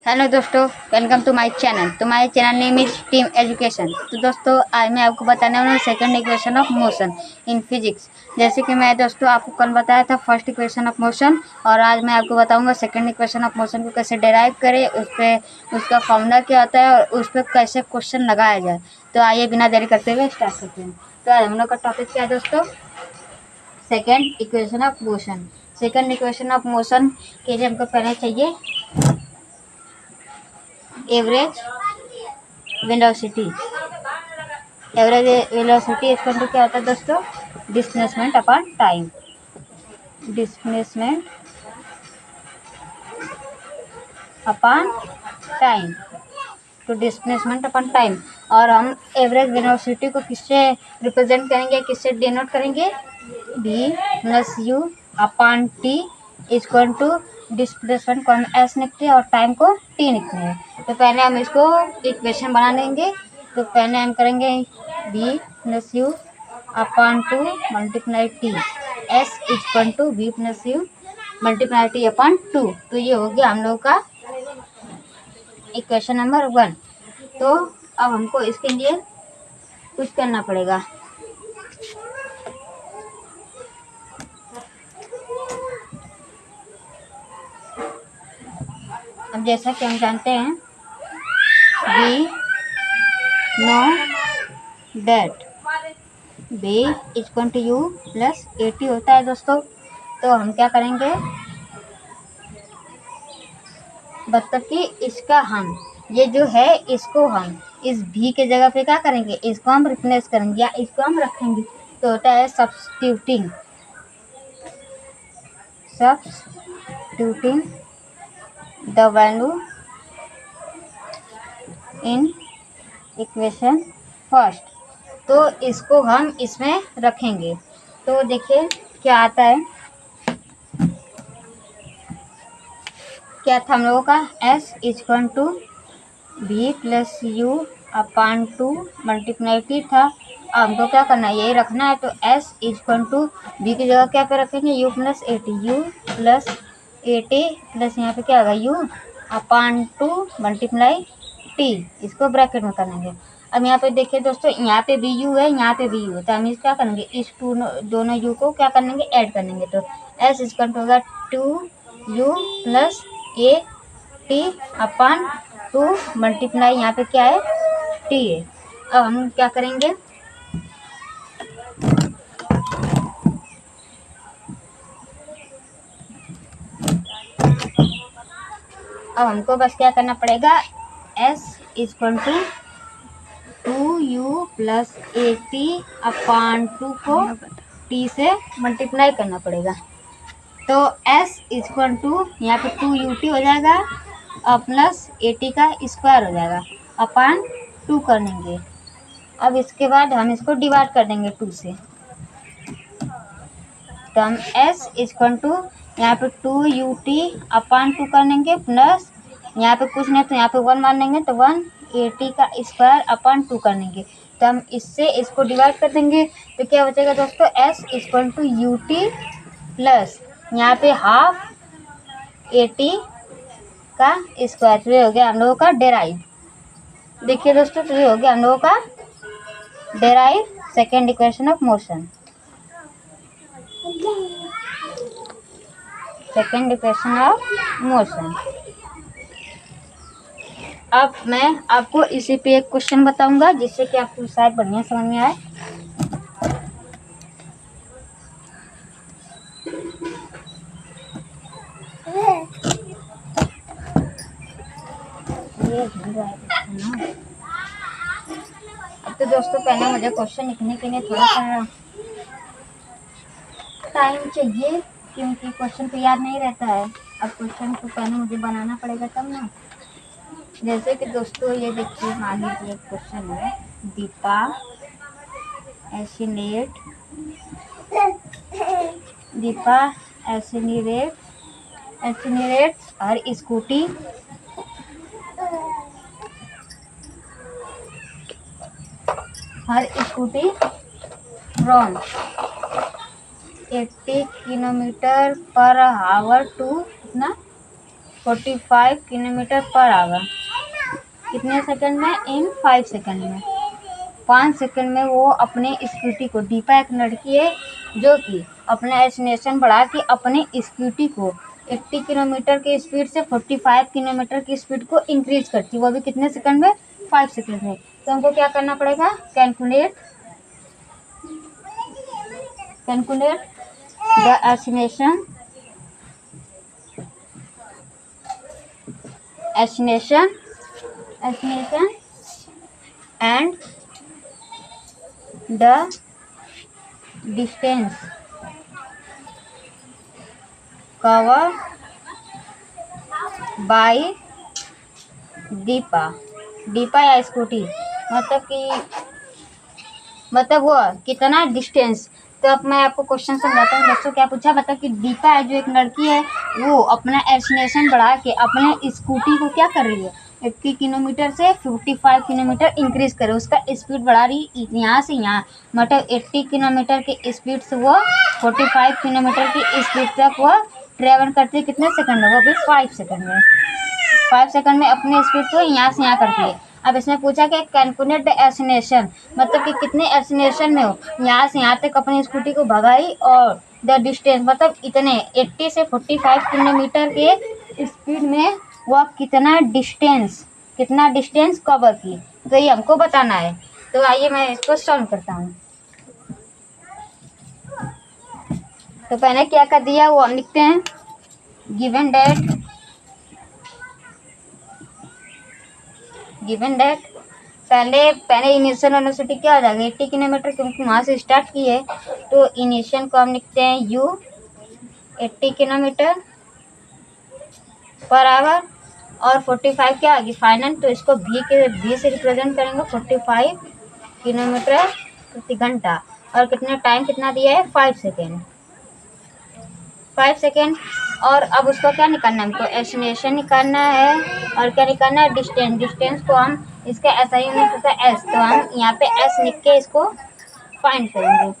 Hello दोस्तों, welcome to my channel. तो my channel name is team education. तो दोस्तों आज मैं आपको बताने वाला हूँ second equation of motion in physics. जैसे कि मैं दोस्तों आपको कल बताया था फर्स्ट इक्वेशन ऑफ मोशन, और आज मैं आपको बताऊंगा सेकंड इक्वेशन ऑफ मोशन को कैसे डेराइव करें, उस पर उसका फॉर्मूला क्या होता है और उस पर कैसे क्वेश्चन लगाया जाए। तो आइए बिना देरी करते हुए स्टार्ट करते हैं। तो आज हम लोग का टॉपिक क्या है दोस्तों? Second equation of motion. Second equation of motion के लिए हमको पहले चाहिए एवरेज वेलोसिटी। एवरेज वेलोसिटी इसका मतलब क्या होता है दोस्तों? Displacement upon time. Displacement upon time. तो डिस्प्लेसमेंट अपॉन टाइम। और हम एवरेज वेलोसिटी को किससे रिप्रेजेंट करेंगे, किससे डिनोट करेंगे? v plus u upon t equal to displacement को हम s लिखते हैं और टाइम को t लिखते हैं। तो पहले हम इसको इक्वेशन बना लेंगे। तो पहले हम करेंगे v plus u upon two multiply t s equal to v plus u multiply t upon two. तो ये हो गया हम लोग का इक्वेशन नंबर 1। तो अब हमको इसके लिए कुछ करना पड़ेगा। अब जैसा कि हम जानते हैं we know that v equal to u plus a t होता है दोस्तों। तो हम क्या करेंगे, मतलब कि इसका हम ये जो है इसको हम इस भी के जगह पे क्या करेंगे, इसको हम रिप्लेस करेंगे या इसको हम रखेंगे। तो होता है substituting the value in equation first. तो इसको हम इसमें रखेंगे। तो देखिए क्या आता है, क्या था हम लोगों का s equal to v plus u upon two multiply t था। अब हमको क्या करना है, यही रखना है। तो s इक्वल टू v की जगह क्या पे रखेंगे, u plus a T plus यहाँ पे क्या होगा u अपान टू मल्टीप्लाई टी, इसको ब्रैकेट में कर लेंगे। अब यहाँ पे देखिए दोस्तों, यहाँ पे भी u है, यहाँ पे भी u है। तो हम इस क्या करेंगे, इस दोनों u को क्या कर लेंगे, ऐड कर लेंगे। तो s इक्वल टू होगा 2u plus a t upon two multiply यहाँ पे क्या है, टी है। अब हम क्या करेंगे, अब हमको बस क्या करना पड़ेगा, s equal to 2u plus a t upon two को t से मल्टीप्लाई करना पड़ेगा। तो s इक्वल टू यहाँ पे 2ut हो जाएगा और प्लस ए टी का स्क्वायर हो जाएगा अपान 2 कर देंगे। अब इसके बाद हम इसको डिवाइड कर देंगे 2 से। तो हम s इक्वल टू यहाँ पे 2ut अपान 2 कर देंगे, प्लस यहाँ पे कुछ नहीं तो यहाँ पे 1 मान लेंगे, तो 180 का स्क्वायर अपान 2 कर देंगे। तो हम इससे इसको डिवाइड कर देंगे। तो क्या बचेगा दोस्तों, s equal to ut plus यहाँ पे हाफ 80 का स्क्वायर। तो ये हो गया हम लोगों का डेराइव। देखिए दोस्तों, तो ये हो गया हम लोगों का derive second equation of motion. Second equation of motion. अब मैं आपको इसी पे एक क्वेश्चन बताऊंगा जिससे कि आपको शायद बढ़िया समझ में आए। अब तो दोस्तों पहले मुझे क्वेश्चन लिखने के लिए थोड़ा सा टाइम चाहिए, क्योंकि क्वेश्चन तो याद नहीं रहता है। अब क्वेश्चन को पहले मुझे बनाना पड़ेगा तब ना। जैसे कि दोस्तों ये देखिए, मान लीजिए क्वेश्चन है, दीपा एसिनेट her Scooty from 80 kilometre per hour to कितना 45 किलोमीटर पर आवर। कितने सेकंड में? इन 5 सेकंड में। 5 सेकंड में वो अपने स्कूटी को, दीपा एक लड़की है जो कि अपना एक्सीलरेशन बढ़ा के अपने स्कूटी को 80 किलोमीटर की स्पीड से 45 किलोमीटर की स्पीड को इंक्रीज करती है, वो भी कितने सेकंड में? 5 सेकंड में। तो हमको क्या करना पड़ेगा? Calculate the acceleration and the distance covered by Deepa या स्कूटी, मतलब वो कितना डिस्टेंस। तो अब मैं आपको क्वेश्चन समझाता हूँ दोस्तों। क्या पूछा? मतलब कि दीपा है जो एक लड़की है, वो अपना एक्सीलरेशन बढ़ा के अपने स्कूटी को क्या कर रही है? 80 किलोमीटर से 55 किलोमीटर इंक्रीज करे, उसका स्पीड बढ़ा रही यहाँ से यहाँ, मतलब 80 किलोमीटर की स्पीड से वो 45 किलोमीटर की स्पीड तक वो ट्रेवल करती है। कितने सेकंड में? वो भी 5 सेकंड में। 5 सेकंड में अपने स्पीड को यहाँ से यहाँ करती है। अब इसमें पूछा कि कैलकुलेट द एक्सीलरेशन, मतलब कि कितने एक्सीलरेशन में हो यहाँ से यहाँ तक अपनी स्कूटी को भगाई, और द डिस्टेंस मतलब इतने 80 से 45 किलोमीटर के स्पीड में वो कितना डिस्टेंस कवर की, तो ये हमको बताना है। तो आइए मैं इसको सॉल्व करता हूँ। तो पहले क्या कर दिया वो हम लिखते हैं। गिवन डेट पहले इनिशियल वेलोसिटी क्या हो जाएगा? 80 किलोमीटर, क्योंकि वहाँ से स्टार्ट की है। तो इनिशियल को हम लिखते हैं u 80 किलोमीटर पर आवर, और 45 क्या आ गई? फाइनल। तो इसको v से रिप्रेजेंट करेंगे, 45 किलोमीटर प्रति घंटा। और कितना टाइम कितना दिया है? 5 सेकेंड। और अब उसको क्या निकालना है? हमको एक्सीलरेशन निकालना है, और क्या निकालना है? डिस्टेंस को हम इसका ऐसा यूनिट होता है एस, तो हम यहाँ पे एस लिख के इसको फाइंड करेंगे।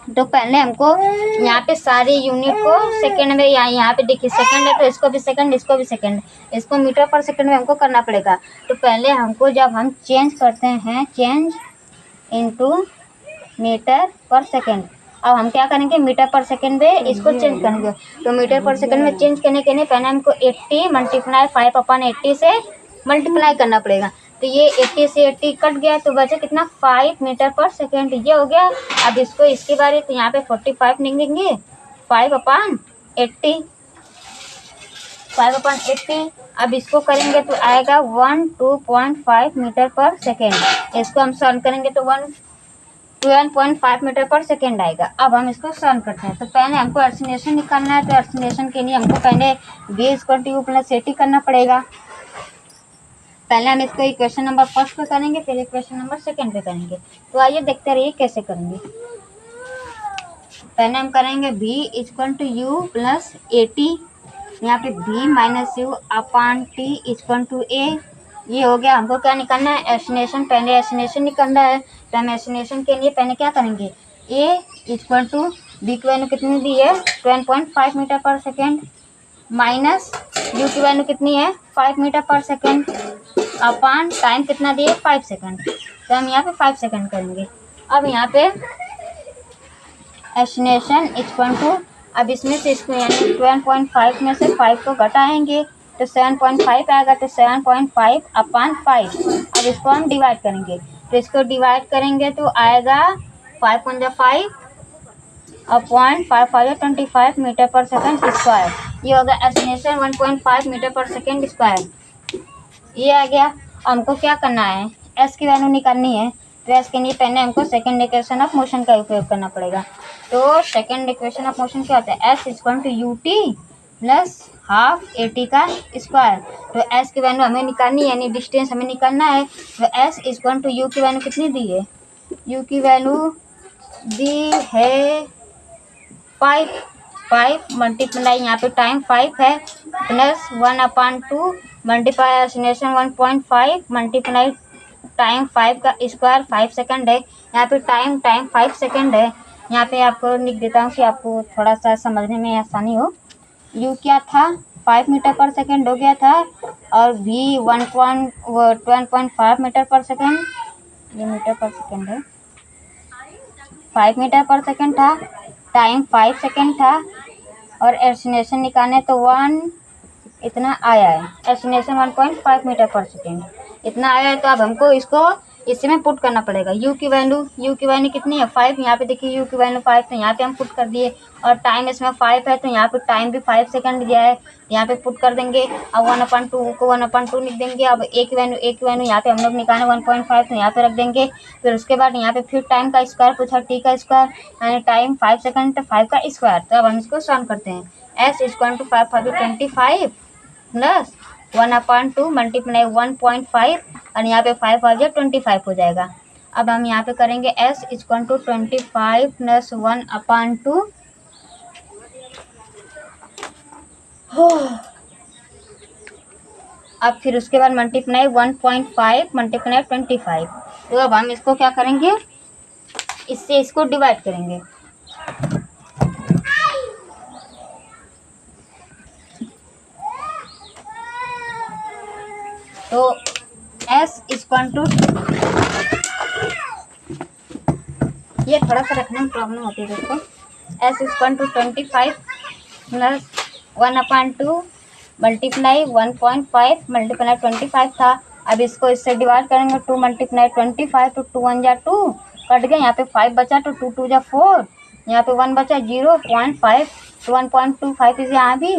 तो पहले हमको यहाँ पे सारी यूनिट को सेकंड में, यहाँ पे देखिए सेकंड है तो इसको भी सेकंड, इसको भी सेकंड, इसको मीटर पर सेकंड में हमको करना पड़ेगा। तो पहले हमको जब हम चेंज करते हैं, चेंज इनटू मीटर पर सेकंड, अब हम क्या करेंगे? मीटर पर सेकंड में इसको चेंज करेंगे। तो मीटर पर सेकंड में चेंज करने के लिए पहले हमको 80 मल्टीप्लाई 5/80 से मल्टीप्लाई करना पड़ेगा। तो ये 80 से 80 कट गया, तो बचा कितना? 5 मीटर पर सेकंड, ये हो गया। अब इसको इसकी बारी, तो यहाँ पे 45 लिखेंगे, 5/80। अब इसको करेंगे तो आएगा 12.5 मीटर पर सेकेंड। इसको हम सॉल्व करेंगे तो 12.5 मीटर पर सेकेंड आएगा। अब हम इसको सॉल्व करते हैं। तो पहले हमको एक्सीलरेशन निकालना है, तो एक्सीलरेशन के लिए हमको पहले v = u + at करना पड़ेगा। पहले हम इसको इक्वेशन नंबर फर्स्ट पे करेंगे, फिर इक्वेशन नंबर सेकंड पे करेंगे। तो आइए देखते रहिए कैसे करेंगे। पहले हम करेंगे v = u + at, यहाँ पे v - u/t = a। ये हो गया। हमको क्या निकालना है? एक्सीलरेशन। पहले एक्सीलरेशन निकालना है, तो हम एक्सीलरेशन के लिए पहले क्या करेंगे? a = v की वैल्यू कितनी दी है? 12.5 मीटर पर सेकेंड, माइनस u की वैल्यू कितनी है? 5 मीटर पर सेकेंड, अपान टाइम कितना दिए? 5 सेकेंड। तो हम यहाँ पे 5 सेकेंड करेंगे। अब यहाँ पे एक्सीलरेशन = अब इसमें से इसको यानी 12.5 में से 5 को घटाएंगे तो 7.5 आएगा। तो 7.5/5। अब इसको हम डिवाइड करेंगे, तो इसको डिवाइड करेंगे तो आएगा 5 × 5 अपॉन 5 × 25 मीटर पर सेकंड स्क्वायर। ये होगा एक्सीलरेशन 1.5 मीटर पर सेकंड स्क्वायर। ये आ गया। हमको क्या करना है? एस की वैल्यू निकालनी है। तो एस के लिए पहले हमको सेकंड इक्वेशन ऑफ मोशन का उपयोग करना पड़ेगा। तो सेकंड इक्वेशन ऑफ मोशन क्या होता है? एस = ut + हाफ at का स्क्वायर। तो एस की वैल्यू हमें निकालनी है, यानी डिस्टेंस हमें निकालना है। तो एस = u की वैल्यू कितनी दी है? u की वैल्यू दी है 5 मल्टीप्लाई, यहाँ पे टाइम 5 है, plus 1/2 multiply acceleration 1.5 multiply time 5 का स्क्वायर 5 सेकंड है। यहाँ पे टाइम 5 सेकंड है। यहाँ पे आपको लिख देता हूँ कि आपको थोड़ा सा समझने में आसानी हो। u क्या था? 5 मीटर पर सेकेंड हो गया था और v 1.5 मीटर पर सेकेंड, ये मीटर पर सेकेंड है, 5 मीटर पर सेकेंड था, टाइम 5 सेकेंड था और एक्सीलरेशन निकालने तो 1 इतना आया है, एक्सीलरेशन 1.5 मीटर पर सेकेंड इतना आया है। तो अब हमको इसको इसमें पुट करना पड़ेगा। u की वैल्यू कितनी है 5, यहाँ पे देखिए u की वैल्यू 5, तो यहाँ पे हम पुट कर दिए और टाइम इसमें 5 है तो यहाँ पे टाइम भी 5 सेकंड दिया है, यहाँ पे पुट कर देंगे। अब 1/2 को 1/2 लिख देंगे। अब a की वैल्यू यहाँ पे हम लोग निकाले 1.5 तो यहाँ पे रख देंगे। फिर उसके बाद यहाँ पे फिर टाइम का स्क्वायर पूछा, t का स्क्वायर यानी टाइम 5 सेकंड तो 5 का स्क्वायर। तो अब हम इसको सॉल्व करते हैं। s = 5 5 25 प्लस 1/2 मल्टीप्लाई 1.5 और यहाँ पे 5 आ जाए 25 हो जाएगा। अब हम यहाँ पे करेंगे s = 25 प्लस 1/2 अब फिर उसके बाद मल्टीप्लाई 1.5 मल्टीप्लाई 25। तो अब हम इसको क्या करेंगे, इससे इसको डिवाइड करेंगे। तो s = ये थोड़ा सा रखने में प्रॉब्लम होती है दोस्तों। s = 25 प्लस 1/2 मल्टीप्लाई 1.5 मल्टीप्लाई 25 था। अब इसको इससे डिवाइड करेंगे। 2 मल्टीप्लाई 25 तो 2 1 जा 2 कट गया, यहाँ पे 5 बचा तो 2 2 जा 4, यहाँ पे 1 बचा 0.5 तो 1.25 इसे यहाँ भी।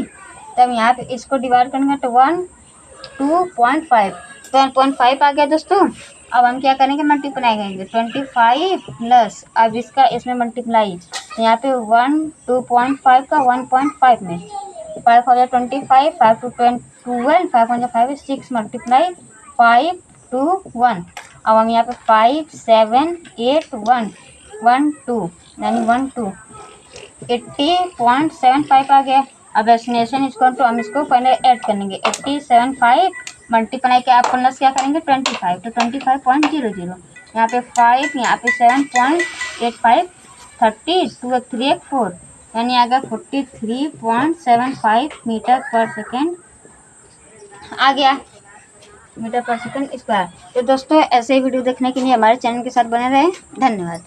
तब यहाँ पे इसको डिवाइड करेंगे तो 2.5 तो 1.5 आ गया दोस्तों। अब हम क्या करेंगे, मल्टीप्लाई करेंगे 25 प्लस अब इसका इसमें मल्टीप्लाई, यहाँ पे 1 2.5 का 1.5 में 5 हो जाए 25, 5 to 12, 5 हो जाए 5 6 मल्टीप्लाई 5 to 1। अब हम यहाँ पे 5 7 8 1 1 2 यानी 1 2 80.75 आ गया। अब एक्सप्लेनेशन तो हम इसको पहले ऐड करेंगे। 80.75 मल्टीप्लाई के आप प्लस क्या करेंगे 25 तो 25.00, यहाँ पे 5 यहाँ पे 7.85 30 2 3 4 यानी आ गया 43.75 मीटर पर सेकेंड आ गया, मीटर पर सेकेंड स्क्वायर। तो दोस्तों ऐसे ही वीडियो देखने के लिए हमारे चैनल के साथ बने रहें। धन्यवाद।